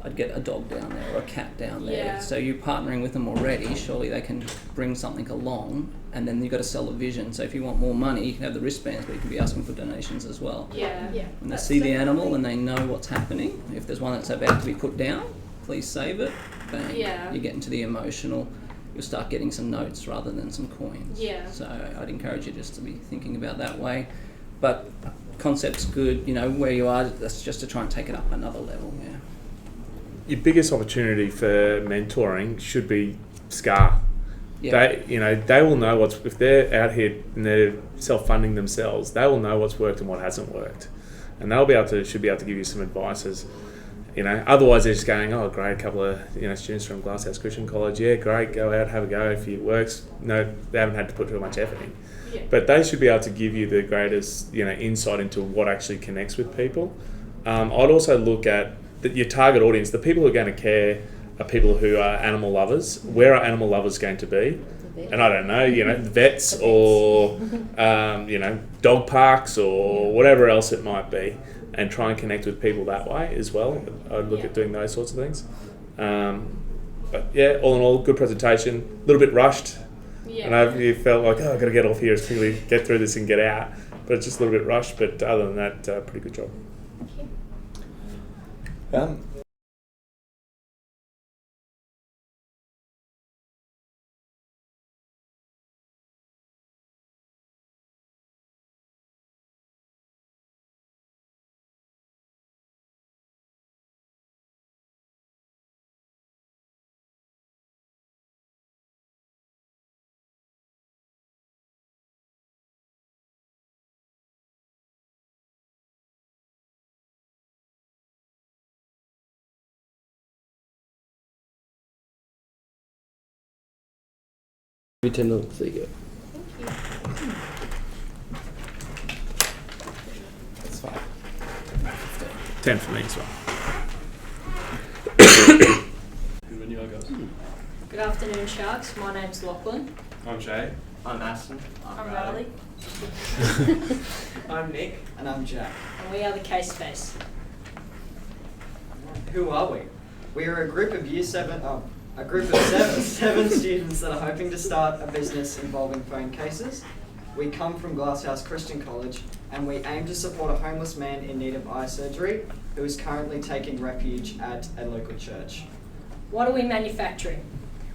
Speaker 8: I'd get a dog down there or a cat down there.
Speaker 2: Yeah.
Speaker 8: So you're partnering with them already, surely they can bring something along, and then you've got to sell the vision. So if you want more money, you can have the wristbands, but you can be asking for donations as well.
Speaker 2: Yeah.
Speaker 8: When they see the animal and they know what's happening, if there's one that's about to be put down, please save it. Bang.
Speaker 2: Yeah.
Speaker 8: You get into the emotional, you'll start getting some notes rather than some coins.
Speaker 2: Yeah.
Speaker 8: So I'd encourage you just to be thinking about that way. But concept's good, you know, where you are, that's just to try and take it up another level, yeah.
Speaker 9: Your biggest opportunity for mentoring should be SCAR.
Speaker 8: Yeah.
Speaker 9: They will know if they're out here and they're self-funding themselves, they will know what's worked and what hasn't worked. And should be able to give you some advice as, you know, otherwise they're just going, oh great, a couple of, you know, students from Glasshouse Christian College, yeah, great, go out, have a go. If it works, no, they haven't had to put too much effort in.
Speaker 2: Yeah.
Speaker 9: But they should be able to give you the greatest, you know, insight into what actually connects with people. I'd also look at your target audience. The people who are going to care are people who are animal lovers. Where are animal lovers going to be? And I don't know, you know, vets or, you know, dog parks or whatever else it might be, and try and connect with people that way as well. I'd look at doing those sorts of things. But yeah, all in all, good presentation. A little bit rushed.
Speaker 2: Yeah.
Speaker 9: And I felt like, I've got to get off here as quickly, get through this and get out. But it's just a little bit rushed. But other than that, pretty good job.
Speaker 13: Maybe 10 minutes, there you go.
Speaker 9: That's fine. 10 for me as well.
Speaker 18: Good afternoon, Sharks. My name's Lachlan.
Speaker 9: I'm Jay.
Speaker 18: I'm Aston.
Speaker 19: I'm Riley.
Speaker 18: I'm Nick.
Speaker 19: And I'm Jack.
Speaker 20: And we are the Case Space.
Speaker 19: Who are we? We are a group of seven students that are hoping to start a business involving phone cases. We come from Glasshouse Christian College, and we aim to support a homeless man in need of eye surgery who is currently taking refuge at a local church.
Speaker 20: What are we manufacturing?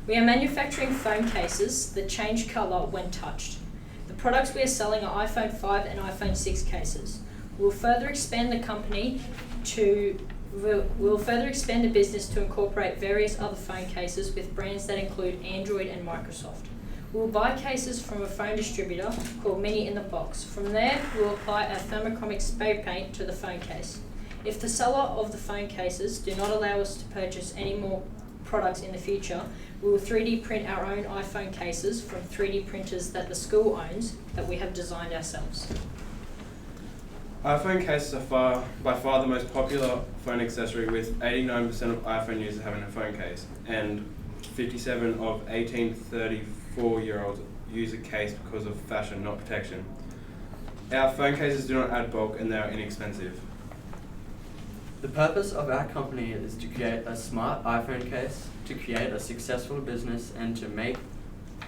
Speaker 20: We are manufacturing phone cases that change colour when touched. The products we are selling are iPhone 5 and iPhone 6 cases. We'll further expand the business to incorporate various other phone cases with brands that include Android and Microsoft. We'll buy cases from a phone distributor called Mini in the Box. From there, we'll apply our thermochromic spray paint to the phone case. If the seller of the phone cases do not allow us to purchase any more products in the future, we will 3D print our own iPhone cases from 3D printers that the school owns that we have designed ourselves.
Speaker 21: iPhone cases are by far the most popular phone accessory, with 89% of iPhone users having a phone case, and 57 of 18-34-year-olds use a case because of fashion, not protection. Our phone cases do not add bulk and they are inexpensive.
Speaker 18: The purpose of our company is to create a smart iPhone case, to create a successful business, and to make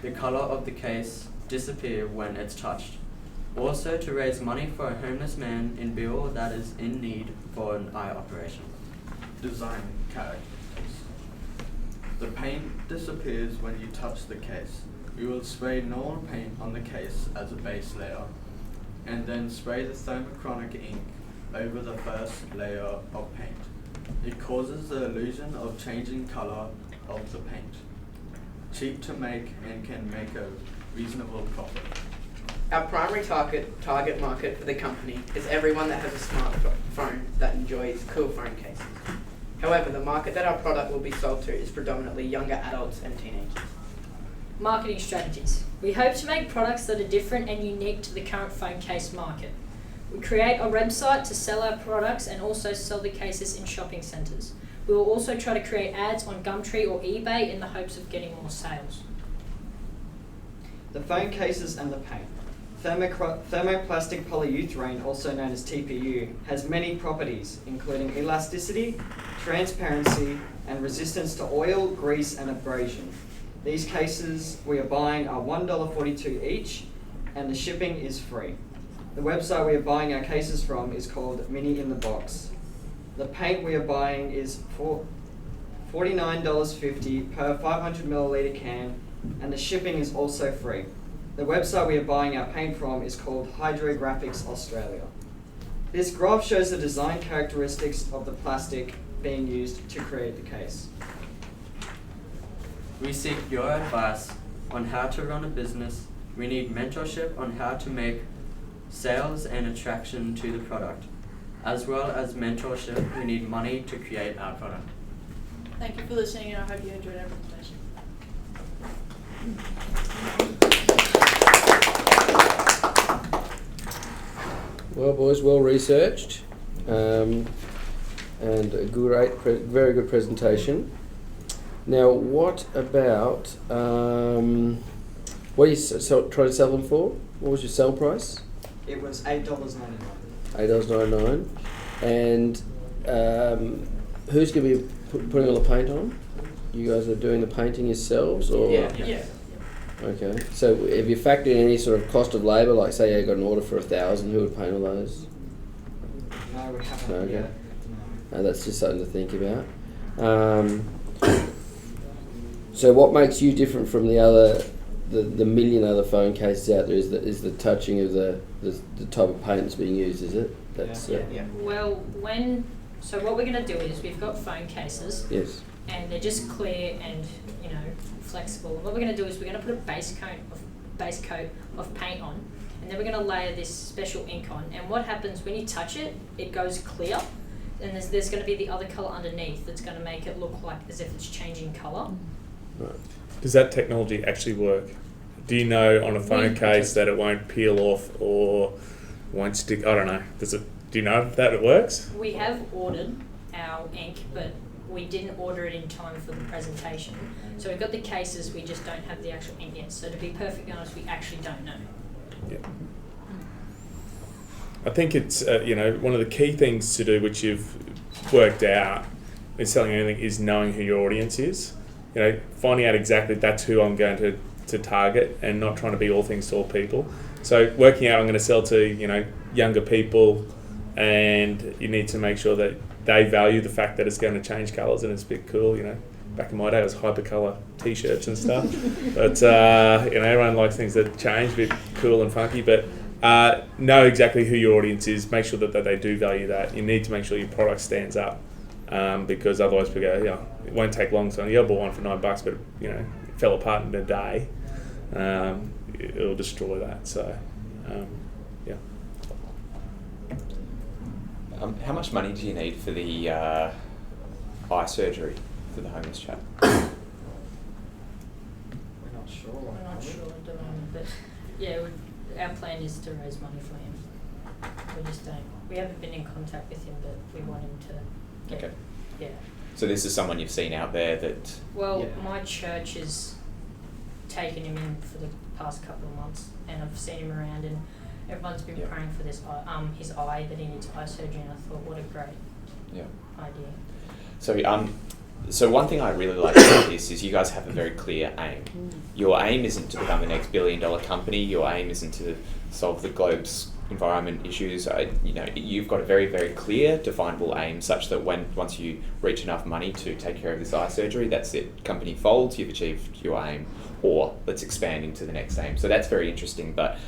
Speaker 18: the color of the case disappear when it's touched. Also to raise money for a homeless man in Bill that is in need for an eye operation.
Speaker 22: Design characters. The paint disappears when you touch the case. We will spray normal paint on the case as a base layer, and then spray the thermochromic ink over the first layer of paint. It causes the illusion of changing color of the paint. Cheap to make and can make a reasonable profit.
Speaker 23: Our primary target market for the company is everyone that has a smartphone that enjoys cool phone cases. However, the market that our product will be sold to is predominantly younger adults and teenagers.
Speaker 20: Marketing strategies. We hope to make products that are different and unique to the current phone case market. We create a website to sell our products and also sell the cases in shopping centres. We will also try to create ads on Gumtree or eBay in the hopes of getting more sales.
Speaker 19: The phone cases and the paint. Thermoplastic polyurethane, also known as TPU, has many properties, including elasticity, transparency, and resistance to oil, grease, and abrasion. These cases we are buying are $1.42 each, and the shipping is free. The website we are buying our cases from is called Mini in the Box. The paint we are buying is $49.50 per 500 milliliter can, and the shipping is also free. The website we are buying our paint from is called Hydrographics Australia. This graph shows the design characteristics of the plastic being used to create the case.
Speaker 18: We seek your advice on how to run a business. We need mentorship on how to make sales and attraction to the product. As well as mentorship, we need money to create our product.
Speaker 15: Thank you for listening, and I hope you enjoyed our presentation.
Speaker 13: Well, boys, well researched, and a very good presentation. Now, what about what are you trying to sell them for? What was your sell price?
Speaker 19: It was $8.99.
Speaker 13: $8.99, and who's going to be putting all the paint on? You guys are doing the painting yourselves, or?
Speaker 19: Yeah.
Speaker 13: Okay, so have you factored in any sort of cost of labour, like say you got an order for 1,000, who would paint all those?
Speaker 19: No, we haven't.
Speaker 13: Okay.
Speaker 19: Yet.
Speaker 13: No, that's just something to think about. So what makes you different from the million other phone cases out there is the touching of the type of paint that's being used, is it? That's
Speaker 20: Yeah. Well, what we're going to do is we've got phone cases.
Speaker 13: Yes.
Speaker 20: And they're just clear and flexible. And what we're going to do is we're going to put a base coat of paint on, and then we're going to layer this special ink on. And what happens when you touch it? It goes clear, and there's going to be the other colour underneath that's going to make it look like as if it's changing colour.
Speaker 9: Right. Does that technology actually work? Do you know on a phone case that it won't peel off or won't stick? I don't know. Do you know if that it works?
Speaker 20: We have ordered our ink, but we didn't order it in time for the presentation. So we've got the cases, we just don't have the actual ink yet. So to be perfectly honest, we actually don't know.
Speaker 9: Yeah. I think it's one of the key things to do, which you've worked out in selling anything, is knowing who your audience is. Finding out exactly that's who I'm going to target, and not trying to be all things to all people. So working out I'm going to sell to younger people, and you need to make sure that they value the fact that it's going to change colours and it's a bit cool. Back in my day it was hypercolour t-shirts and stuff, but everyone likes things that change, a bit cool and funky. But know exactly who your audience is. Make sure that they do value that. You need to make sure your product stands up, because otherwise people go, it won't take long. So I bought one for $9, but it fell apart in a day. It'll destroy that. So yeah.
Speaker 1: How much money do you need for the eye surgery for the homeless chap?
Speaker 19: We're not sure.
Speaker 20: We're not sure at the moment, but yeah, our plan is to raise money for him. We haven't been in contact with him, but we want him to get,
Speaker 1: Okay.
Speaker 20: Yeah.
Speaker 1: So this is someone you've seen out there that...
Speaker 20: Well, my church has taken him in for the past couple of months, and I've seen him around, and everyone's been praying for this his eye, that he needs eye surgery, and I thought, what a great idea.
Speaker 1: So one thing I really like about this is you guys have a very clear aim. Your aim isn't to become the next billion-dollar company. Your aim isn't to solve the globe's environment issues. You've got a very, very clear, definable aim, such that once you reach enough money to take care of this eye surgery, that's it. Company folds, you've achieved your aim, or let's expand into the next aim. So that's very interesting. But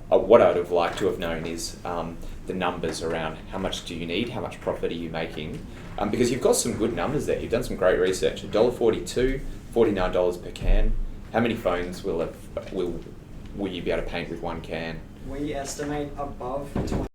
Speaker 1: what I would have liked to have known is the numbers around how much do you need, how much profit are you making, because you've got some good numbers there. You've done some great research. $1.42, $49 per can. How many phones will you be able to paint with one can?
Speaker 19: We estimate above 20.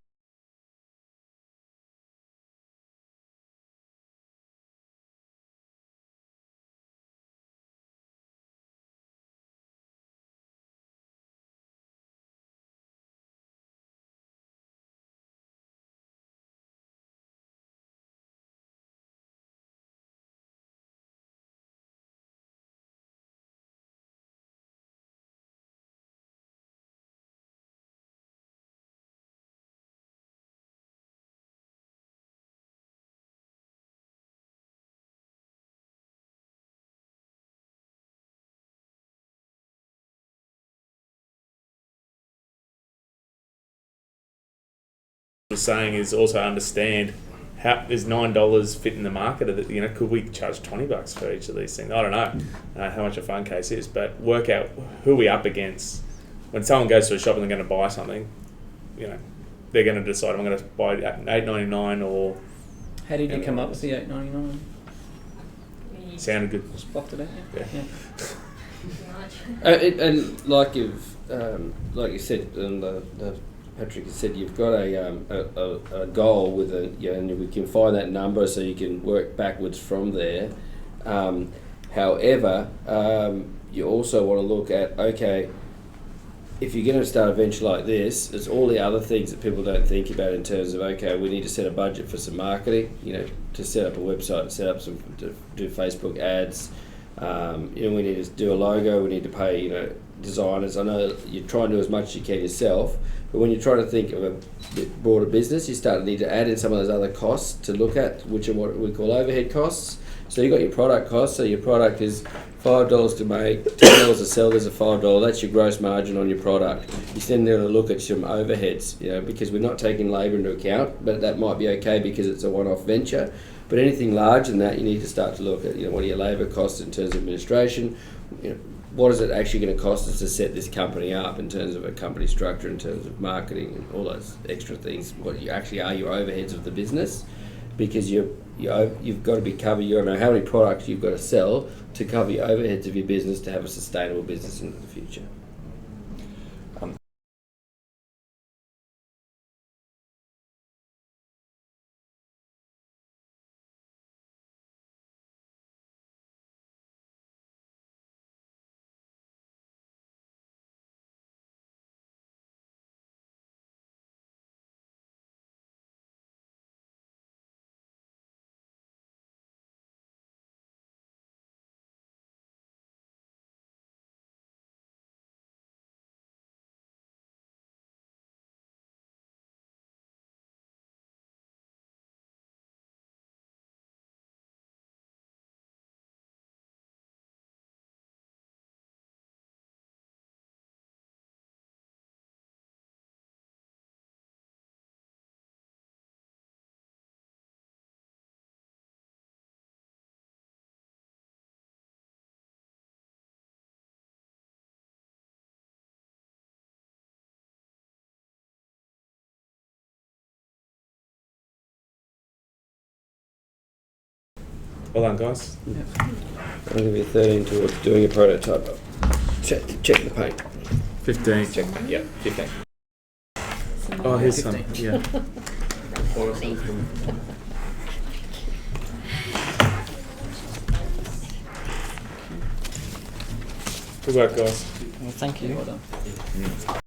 Speaker 9: Saying is also understand how does $9 fit in the market. Could we charge $20 for each of these things? I don't know how much a phone case is, but work out who we're up against. When someone goes to a shop and they're going to buy something, they're going to decide, I'm going to buy $8.99 or.
Speaker 8: How did you come up with the $8.99?
Speaker 9: Sounded good.
Speaker 8: Just blocked it out.
Speaker 13: And like you said, and Patrick said, you've got a goal with and we can find that number so you can work backwards from there. However, you also want to look at, okay, if you're going to start a venture like this, there's all the other things that people don't think about in terms of, okay, we need to set a budget for some marketing, to set up a website, to do Facebook ads. We need to do a logo, we need to pay, designers. I know you try and do as much as you can yourself, but when you're trying to think of a bit broader business, you start to need to add in some of those other costs to look at, which are what we call overhead costs. So you've got your product costs, so your product is $5 to make, $10 to sell, there's a $5, that's your gross margin on your product. You then need to look at some overheads, because we're not taking labour into account, but that might be okay because it's a one-off venture. But anything larger than that, you need to start to look at, what are your labour costs in terms of administration, what is it actually going to cost us to set this company up in terms of a company structure, in terms of marketing and all those extra things, what you actually are your overheads of the business, because you've got to be covered, you don't know how many products you've got to sell to cover your overheads of your business to have a sustainable business into the future.
Speaker 9: Well done, guys.
Speaker 13: I'll give you a 13 towards doing a prototype. Check the paint.
Speaker 9: 15.
Speaker 1: Check. Yep, 15.
Speaker 9: Oh, here's some.
Speaker 8: 15.
Speaker 9: Yeah. Good work, guys.
Speaker 8: Well, thank you. Well done.